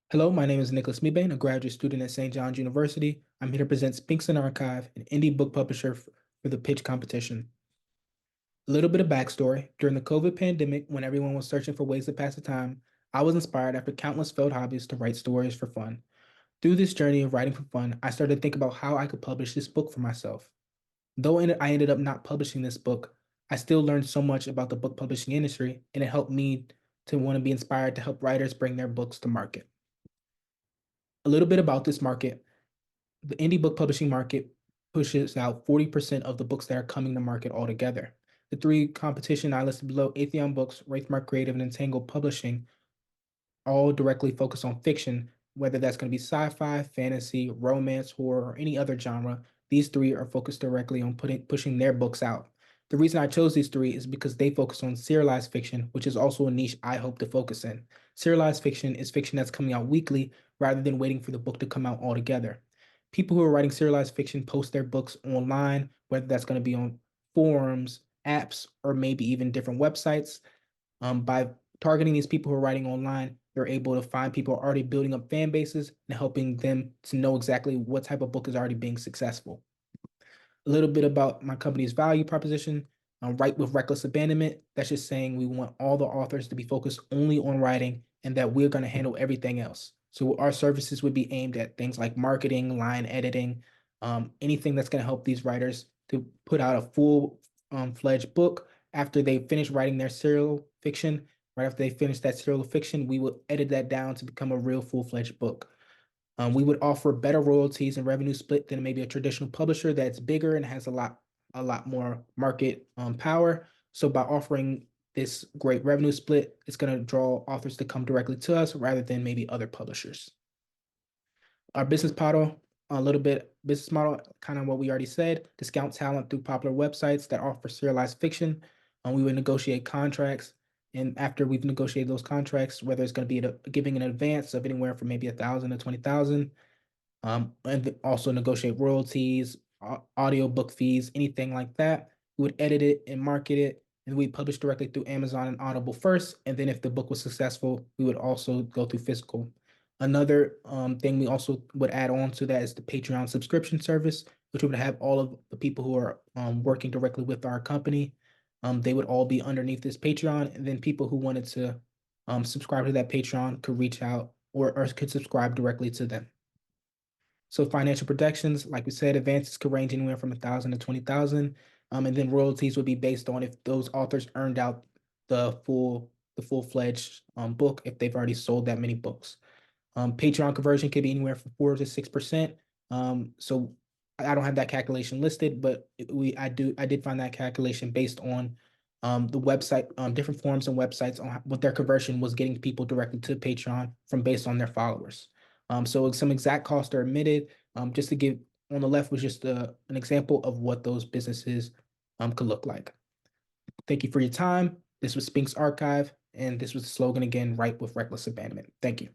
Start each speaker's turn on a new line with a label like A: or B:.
A: Hello, my name is Nicholas Mebane, a graduate student at St. John's University. I'm here to present Spinks and Archive, an indie book publisher for the pitch competition. A little bit of backstory. During the COVID pandemic, when everyone was searching for ways to pass the time, I was inspired after countless failed hobbies to write stories for fun. Through this journey of writing for fun, I started to think about how I could publish this book for myself. Though I ended up not publishing this book, I still learned so much about the book publishing industry, and it helped me to want to be inspired to help writers bring their books to market. A little bit about this market. The indie book publishing market pushes out 40% of the books that are coming to market altogether. The three competition I listed below, Atheon Books, Wraithmark Creative, and Entangled Publishing, all directly focus on fiction, whether that's going to be sci-fi, fantasy, romance, horror, or any other genre. These three are focused directly on pushing their books out. The reason I chose these three is because they focus on serialized fiction, which is also a niche I hope to focus in. Serialized fiction is fiction that's coming out weekly rather than waiting for the book to come out altogether. People who are writing serialized fiction post their books online, whether that's going to be on forums, apps, or maybe even different websites. By targeting these people who are writing online, they're able to find people who are already building up fan bases and helping them to know exactly what type of book is already being successful. A little bit about my company's value proposition. Write with reckless abandonment. That's just saying we want all the authors to be focused only on writing and that we're going to handle everything else. So our services would be aimed at things like marketing, line editing, anything that's going to help these writers to put out a full fledged book after they finish writing their serial fiction. Right after they finish that serial fiction, we will edit that down to become a real full-fledged book. We would offer better royalties and revenue split than maybe a traditional publisher that's bigger and has a lot more market power. So by offering this great revenue split, it's going to draw authors to come directly to us rather than maybe other publishers. Our business model, a little bit business model, kind of what we already said, discount talent through popular websites that offer serialized fiction. We would negotiate contracts. And after we've negotiated those contracts, whether it's going to be giving an advance of anywhere from maybe 1,000 to 20,000, and also negotiate royalties, audio book fees, anything like that. We would edit it and market it, and we publish directly through Amazon and Audible first. And then if the book was successful, we would also go through physical. Another thing we also would add on to that is the Patreon subscription service, which would have all of the people who are working directly with our company. They would all be underneath this Patreon, and then people who wanted to subscribe to that Patreon could reach out or could subscribe directly to them. So financial protections, like we said, advances could range anywhere from 1,000 to 20,000, and then royalties would be based on if those authors earned out the full-fledged book if they've already sold that many books. Patreon conversion could be anywhere from 4 to 6%. So I don't have that calculation listed, but I did find that calculation based on the website, different forums and websites on what their conversion was getting people directly to Patreon from based on their followers. So some exact costs are omitted. Just to give on the left was just an example of what those businesses could look like. Thank you for your time. This was Spink's Archive, and this was the slogan again, write with reckless abandonment. Thank you.